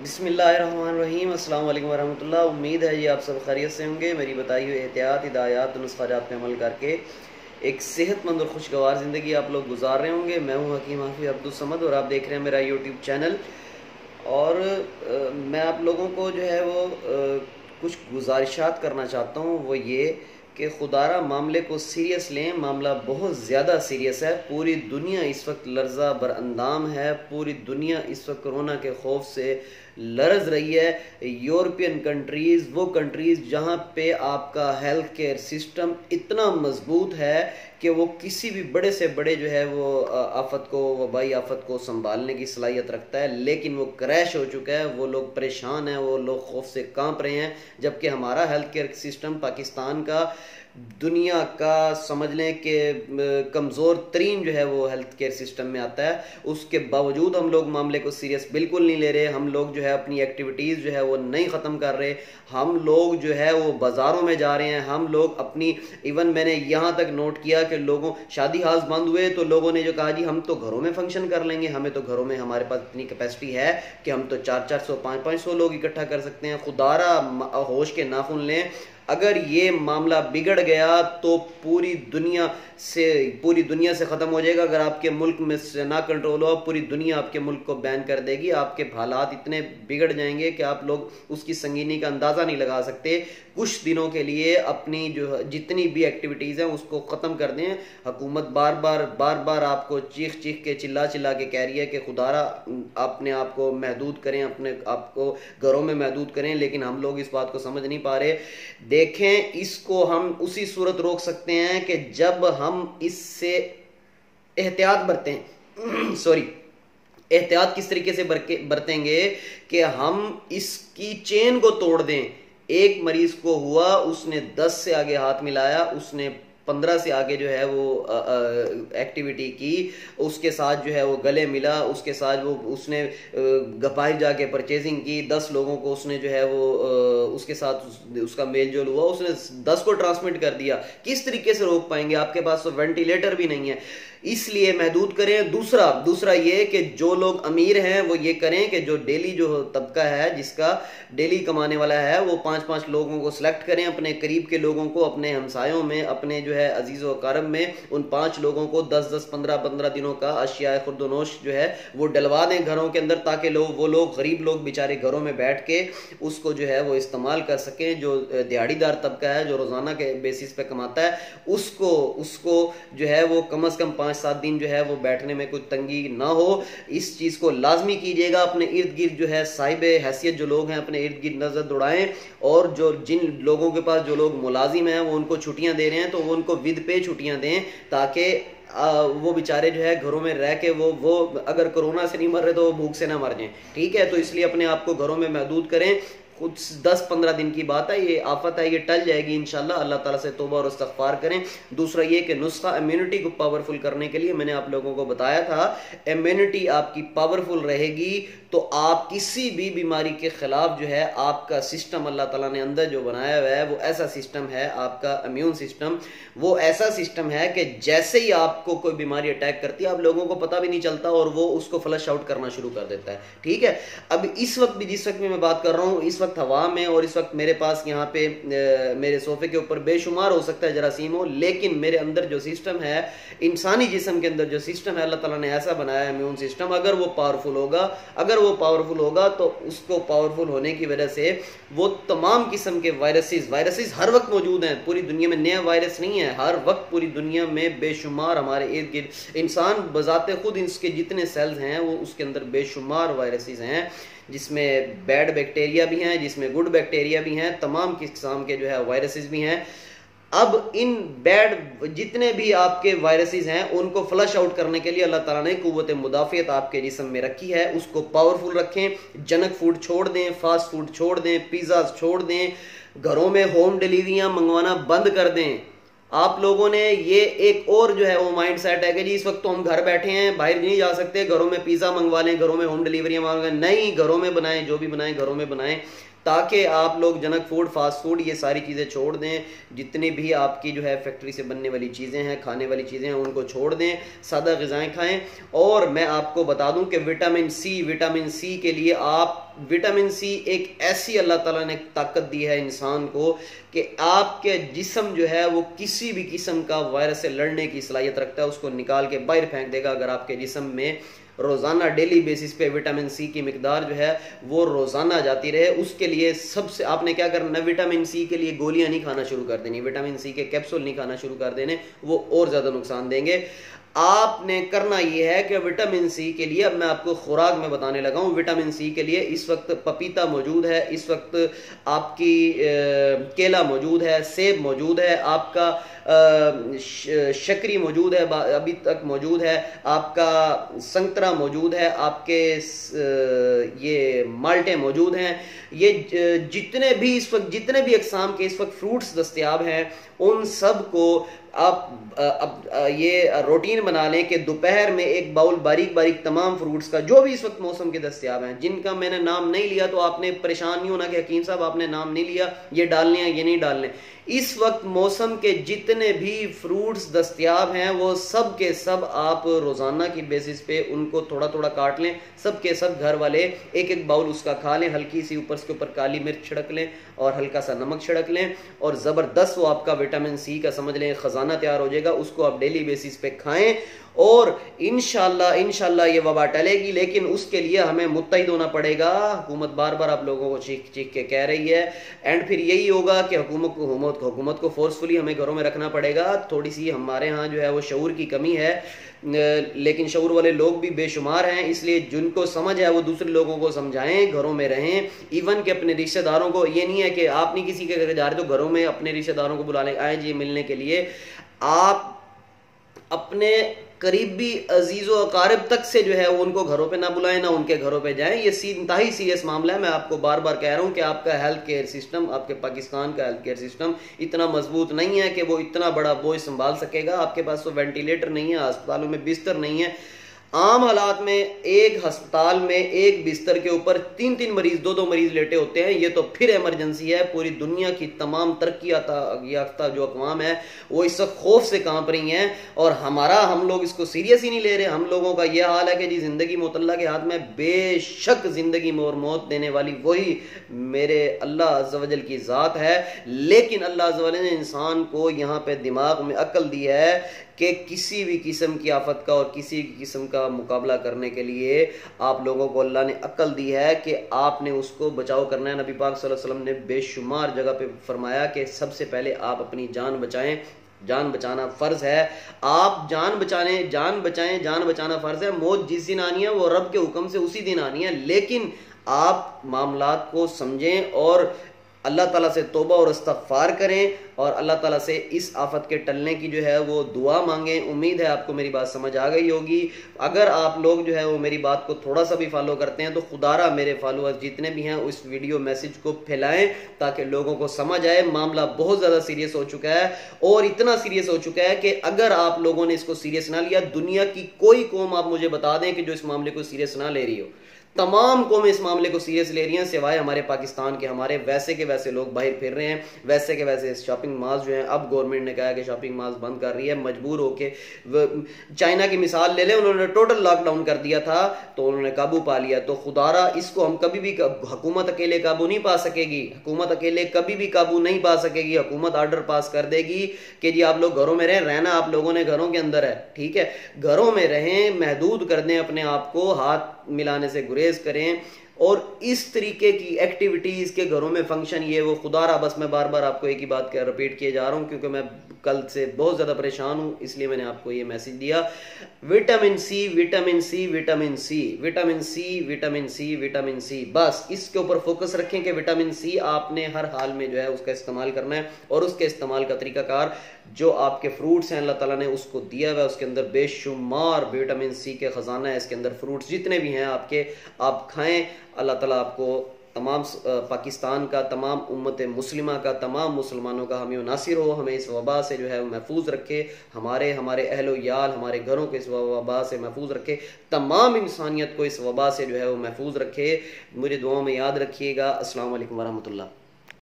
बिस्मिल्लाहिर्रहमानिर्रहीम। अस्सलाम वालेकुम वरहमतुल्लाह। उम्मीद है जी आप सब खैरियत से होंगे। मेरी बताई हुई एहतियात, हिदायत, नुस्ख़ाजात पे अमल करके एक सेहतमंद और खुशगवार ज़िंदगी आप लोग गुजार रहे होंगे। मैं हूँ हकीम हाफिज़ अब्दुल समद और आप देख रहे हैं मेरा यूट्यूब चैनल। और मैं आप लोगों को जो है वो कुछ गुजारिशात करना चाहता हूँ, वो ये कि खुदारा मामले को सीरियस लें। मामला बहुत ज़्यादा सीरियस है। पूरी दुनिया इस वक्त लर्जा बरअंदाम है। पूरी दुनिया इस वक्त कोरोना के खौफ से लरज रही है। यूरोपियन कंट्रीज़, वो कंट्रीज़ जहाँ पे आपका हेल्थ केयर सिस्टम इतना मजबूत है कि वो किसी भी बड़े से बड़े जो है वो आफत को, वबाई आफत को संभालने की सलाहियत रखता है, लेकिन वो क्रैश हो चुका है। वो लोग परेशान हैं, वो लोग खौफ से कांप रहे हैं। जबकि हमारा हेल्थ केयर सिस्टम पाकिस्तान का दुनिया का समझ लें कि कमज़ोर तरीन जो है वो हेल्थ केयर सिस्टम में आता है। उसके बावजूद हम लोग मामले को सीरियस बिल्कुल नहीं ले रहे। हम लोग जो है अपनी एक्टिविटीज़ जो है वो नहीं ख़त्म कर रहे। हम लोग जो है वो बाज़ारों में जा रहे हैं। हम लोग अपनी, इवन मैंने यहाँ तक नोट किया कि लोगों, शादी हाउस बंद हुए तो लोगों ने जो कहा जी हम तो घरों में फंक्शन कर लेंगे, हमें तो घरों में, हमारे पास इतनी कैपेसिटी है कि हम तो 400-400 500-500 लोग इकट्ठा कर सकते हैं। खुदारा होश के नाखून लें। अगर ये मामला बिगड़ गया तो पूरी दुनिया से ख़त्म हो जाएगा। अगर आपके मुल्क में से ना कंट्रोल हो, पूरी दुनिया आपके मुल्क को बैन कर देगी। आपके हालात इतने बिगड़ जाएंगे कि आप लोग उसकी संगीनी का अंदाज़ा नहीं लगा सकते। कुछ दिनों के लिए अपनी जो जितनी भी एक्टिविटीज़ हैं उसको ख़त्म कर दें। हुकूमत बार बार आपको चीख चीख के, चिल्ला चिल्ला के कह रही है कि खुदारा अपने आप को महदूद करें, अपने आप को घरों में महदूद करें, लेकिन हम लोग इस बात को समझ नहीं पा रहे। देखें, इसको हम उसी सूरत रोक सकते हैं कि जब हम इससे एहतियात बरतें सॉरी एहतियात किस तरीके से बरतेंगे कि हम इसकी चेन को तोड़ दें। एक मरीज को हुआ, उसने 10 से आगे हाथ मिलाया, उसने 15 से आगे जो है वो एक्टिविटी की, उसके साथ जो है वो गले मिला, उसके साथ वो उसने गपाई जाके परचेजिंग की, 10 लोगों को उसने जो है वो उसके साथ उसका मेल जोल हुआ, उसने 10 को ट्रांसमिट कर दिया। किस तरीके से रोक पाएंगे? आपके पास तो वेंटिलेटर भी नहीं है, इसलिए महदूद करें। दूसरा ये कि जो लोग अमीर हैं वो ये करें कि जो डेली जो तबका है, जिसका डेली कमाने वाला है, वो 5-5 लोगों को सिलेक्ट करें, अपने करीब के लोगों को, अपने हमसायों में, अपने जो है अजीज़ व अकारब में, उन 5 लोगों को 10-10 15-15 दिनों का अशिया खुर्दनोश जो है वो डलवा दें घरों के अंदर, ताकि वो लोग गरीब लोग बेचारे घरों में बैठ के उसको जो है वो इस्तेमाल कर सकें। जो दिहाड़ीदार तबका है, जो रोज़ाना के बेसिस पे कमाता है, उसको जो है वो कम अज़ कम 5-7 दिन जो है वो बैठने में कुछ तंगी ना हो। इस चीज़ को लाजमी कीजिएगा। अपने इर्द गिर्द जो है साहिब हैसियत जो लोग हैं, अपने इर्द गिर्द नज़र दौड़ाएं। और जो जिन लोगों के पास, जो लोग मुलाजिम हैं, वो उनको छुट्टियां दे रहे हैं तो वो उनको विद पे छुट्टियां दें, ताकि वो बेचारे जो है घरों में रह के वो अगर कोरोना से नहीं मर रहे तो वो भूख से ना मर जाएं। ठीक है, तो इसलिए अपने आप को घरों में महदूद करें। कुछ 10-15 दिन की बात है, ये आफत है, ये टल जाएगी इंशाल्लाह। अल्लाह ताला से तौबा और इस्तग़फ़ार करें। दूसरा ये कि नुस्खा इम्यूनिटी को पावरफुल करने के लिए मैंने आप लोगों को बताया था, इम्यूनिटी आपकी पावरफुल रहेगी तो आप किसी भी बीमारी के खिलाफ जो है आपका सिस्टम, अल्लाह ताला ने अंदर जो बनाया हुआ है वो ऐसा सिस्टम है, आपका इम्यून सिस्टम वो ऐसा सिस्टम है कि जैसे ही आपको कोई बीमारी अटैक करती है, आप लोगों को पता भी नहीं चलता और वो उसको फ्लश आउट करना शुरू कर देता है। ठीक है, अब इस वक्त भी, जिस वक्त भी मैं बात कर रहा हूँ, इस वक्त हवा में और इस वक्त मेरे पास यहाँ पे मेरे सोफे के ऊपर बेशुमार हो सकता है जरासीम हो, लेकिन मेरे अंदर जो सिस्टम है, इंसानी जिस्म के अंदर जो सिस्टम है, अल्लाह ताला ने ऐसा बनाया है इम्यून सिस्टम। अगर वो पावरफुल होगा तो उसको पावरफुल होने की वजह से वो तमाम किस्म के वायरसेस हर वक्त मौजूद हैं। पूरी दुनिया में नया वायरस नहीं है, हर वक्त पूरी दुनिया में बेशुमार हमारे इर्द गिर्द, इंसान बजाते खुद इसके जितने सेल्स हैं वो उसके अंदर बेशुमार वायरसेस हैं, जिसमें बैड बैक्टीरिया भी हैं, जिसमें गुड बैक्टीरिया भी हैं, तमाम किस्म के जो है वायरसेस भी हैं। अब इन बैड जितने भी आपके वायरसेस हैं उनको फ्लश आउट करने के लिए अल्लाह ताला ने कुव्वत मुदाफ़ियत आपके जिस्म में रखी है, उसको पावरफुल रखें। जंक फूड छोड़ दें, फास्ट फूड छोड़ दें, पिज़्ज़ा छोड़ दें, घरों में होम डिलीवरियां मंगवाना बंद कर दें। आप लोगों ने ये एक और जो है वो माइंड सेट है कि जी इस वक्त तो हम घर बैठे हैं, बाहर नहीं जा सकते, घरों में पिज़्ज़ा मंगवा लें, घरों में होम डिलीवरियां मंगवा लें। नहीं, घरों में बनाएं, जो भी बनाएं घरों में बनाएं, ताकि आप लोग जंक फूड, फास्ट फूड, ये सारी चीज़ें छोड़ दें। जितनी भी आपकी जो है फैक्ट्री से बनने वाली चीज़ें हैं, खाने वाली चीज़ें हैं, उनको छोड़ दें, सादा ग़िज़ाएँ खाएं। और मैं आपको बता दूं कि विटामिन सी के लिए आप विटामिन सी एक ऐसी अल्लाह ताला ने ताकत दी है इंसान को कि आपके जिस्म जो है वो किसी भी किस्म का वायरस से लड़ने की सलाहियत रखता है, उसको निकाल के बाहर फेंक देगा अगर आपके जिस्म में रोज़ाना डेली बेसिस पे विटामिन सी की मिकदार जो है वो रोज़ाना जाती रहे। उसके लिए सबसे आपने क्या करना, विटामिन सी के लिए गोलियां नहीं खाना शुरू कर देनी, विटामिन सी के कैप्सूल नहीं खाना शुरू कर देने, वो और ज़्यादा नुकसान देंगे। आपने करना यह है कि विटामिन सी के लिए, अब मैं आपको खुराक में बताने लगा हूं, विटामिन सी के लिए इस वक्त पपीता मौजूद है, इस वक्त आपकी केला मौजूद है, सेब मौजूद है, आपका शकरी मौजूद है, अभी तक मौजूद है, आपका संतरा मौजूद है, आपके ये माल्टे मौजूद हैं। ये जितने भी इस वक्त जितने भी अक़साम के इस वक्त फ्रूट्स दस्तयाब हैं उन सब को आप ये रूटीन बना लें कि दोपहर में एक बाउल बारीक बारीक तमाम फ्रूट्स का, जो भी इस वक्त मौसम के दस्तयाब हैं, जिनका मैंने नाम नहीं लिया तो आपने परेशान नहीं होना कि हकीम साहब आपने नाम नहीं लिया, ये डालने हैं ये नहीं डालने। इस वक्त मौसम के जितने भी फ्रूट्स दस्तयाब हैं वो सब के सब आप रोज़ाना की बेसिस पे उनको थोड़ा थोड़ा काट लें, सब के सब घर वाले एक एक बाउल उसका खा लें, हल्की सी ऊपर के ऊपर काली मिर्च छिड़क लें और हल्का सा नमक छिड़क लें और ज़बरदस्त वो आपका विटामिन सी का समझ लें खजाना तैयार हो जाएगा। उसको आप डेली बेसिस पे खाएं और इंशाल्लाह ये वबा टलेगी, लेकिन उसके लिए हमें मुत्तहिद होना पड़ेगा। हुकूमत बार बार आप लोगों को चीख चीख के कह रही है, एंड फिर यही होगा कि हुकूमत को फोर्सफुली हमें घरों में रखना पड़ेगा। थोड़ी सी हमारे यहाँ जो है वो शऊर की कमी है, लेकिन शऊर वाले लोग भी बेशुमार हैं, इसलिए जिनको समझ है वो दूसरे लोगों को समझाएं, घरों में रहें। इवन के अपने रिश्तेदारों को, ये नहीं है कि आप नहीं किसी के घर जा रहे तो घरों में अपने रिश्तेदारों को बुला लें, आए जी मिलने के लिए। आप अपने करीबी अजीज़ो अकारिब तक से जो है वो उनको घरों पे ना बुलाएं, ना उनके घरों पे जाएं। ये इंतहाई सीरियस मामला है। मैं आपको बार बार कह रहा हूं कि आपका हेल्थ केयर सिस्टम, आपके पाकिस्तान का हेल्थ केयर सिस्टम इतना मजबूत नहीं है कि वो इतना बड़ा बोझ संभाल सकेगा। आपके पास तो वेंटिलेटर नहीं है, अस्पतालों में बिस्तर नहीं है। आम हालात में एक अस्पताल में एक बिस्तर के ऊपर 3-3 मरीज, 2-2 मरीज लेटे होते हैं। ये तो फिर इमरजेंसी है। पूरी दुनिया की तमाम तरक्की याफ्ता जो अक़वाम है वो इस वक्त खौफ से कांप रही हैं और हम लोग इसको सीरियस ही नहीं ले रहे। हम लोगों का यह हाल है कि जी जिंदगी मौत अल्लाह के हाथ में, बेशक जिंदगी और मौत देने वाली वही मेरे अल्लाह अज़्ज़ व जल की ज़ात है, लेकिन अल्लाह अज़्ज़ व जल ने इंसान को यहाँ पे दिमाग में अक्ल दी है कि किसी भी किस्म की आफत का और किसी भी किस्म का मुकाबला करने के लिए आप लोगों को अल्लाह ने अक्ल दी है कि आपने उसको बचाव करना है। नबी पाक सल्लल्लाहु अलैहि वसल्लम ने बेशुमार जगह पे फरमाया कि सबसे पहले आप अपनी जान बचाएं, जान बचाना फर्ज है। आप जान बचाएं, जान बचाना फर्ज है। मौत जिस दिन आनी है वो रब के हुक्म से उसी दिन आनी है, लेकिन आप मामलात को समझें और अल्लाह ताला से तौबा और इस्तग़फ़ार करें और अल्लाह ताला से इस आफत के टलने की जो है वो दुआ मांगें। उम्मीद है आपको मेरी बात समझ आ गई होगी। अगर आप लोग जो है वो मेरी बात को थोड़ा सा भी फॉलो करते हैं तो खुदारा मेरे फॉलोअर्स जितने भी हैं उस वीडियो मैसेज को फैलाएं ताकि लोगों को समझ आए। मामला बहुत ज़्यादा सीरियस हो चुका है और इतना सीरियस हो चुका है कि अगर आप लोगों ने इसको सीरियस ना लिया, दुनिया की कोई कौम आप मुझे बता दें कि जो इस मामले को सीरियस ना ले रही हो। तमाम कौमें इस मामले को सीरियस ले रही हैं सिवाय हमारे पाकिस्तान के। हमारे वैसे के वैसे लोग बाहर फिर रहे हैं, वैसे के वैसे शॉपिंग मॉल्स जो हैं, अब गवर्नमेंट ने कहा है कि शॉपिंग मॉल्स बंद कर रही है मजबूर होके। चाइना की मिसाल ले लें, उन्होंने टोटल लॉकडाउन कर दिया था तो उन्होंने काबू पा लिया। तो खुदारा इसको हम कभी भी, हुकूमत अकेले काबू नहीं पा सकेगी, हुकूमत अकेले कभी भी काबू नहीं पा सकेगी। हुकूमत ऑर्डर पास कर देगी कि जी आप लोग घरों में रहें। रहना आप लोगों ने घरों के अंदर है, ठीक है, घरों में रहें, महदूद कर दें अपने आप को, हाथ मिलाने से गुरेज करें और इस तरीके की एक्टिविटीज के घरों में फंक्शन ये वो खुदारा। बस मैं बार बार आपको एक ही बात रिपीट किए जा रहा हूं क्योंकि मैं कल से बहुत ज्यादा परेशान हूं, इसलिए मैंने आपको ये मैसेज दिया। Vitamin C, vitamin C, vitamin C, vitamin C, vitamin C, vitamin C, बस इसके ऊपर फोकस रखें कि विटामिन सी आपने हर हाल में जो है उसका इस्तेमाल करना है और उसके इस्तेमाल का तरीकाकार जो आपके फ्रूट्स हैं अल्लाह ताला ने उसको दिया हुआ है, उसके अंदर बेशुमार विटामिन सी के खजाना है। इसके अंदर फ्रूट्स जितने भी हैं आपके, आप खाएं। अल्लाह ताला आपको तमाम पाकिस्तान का, तमाम उम्मत मुस्लिमा का, तमाम मुसलमानों का हामी नासिर हो, हमें इस वबा से जो है वो महफूज रखे, हमारे अहलो याल, हमारे घरों को इस वबा से महफूज रखे, तमाम इंसानियत को इस वबा से जो है वो महफूज रखे। मुझे दुआओं में याद रखिएगा। अस्सलाम वालेकुम वरहमतुल्लाह।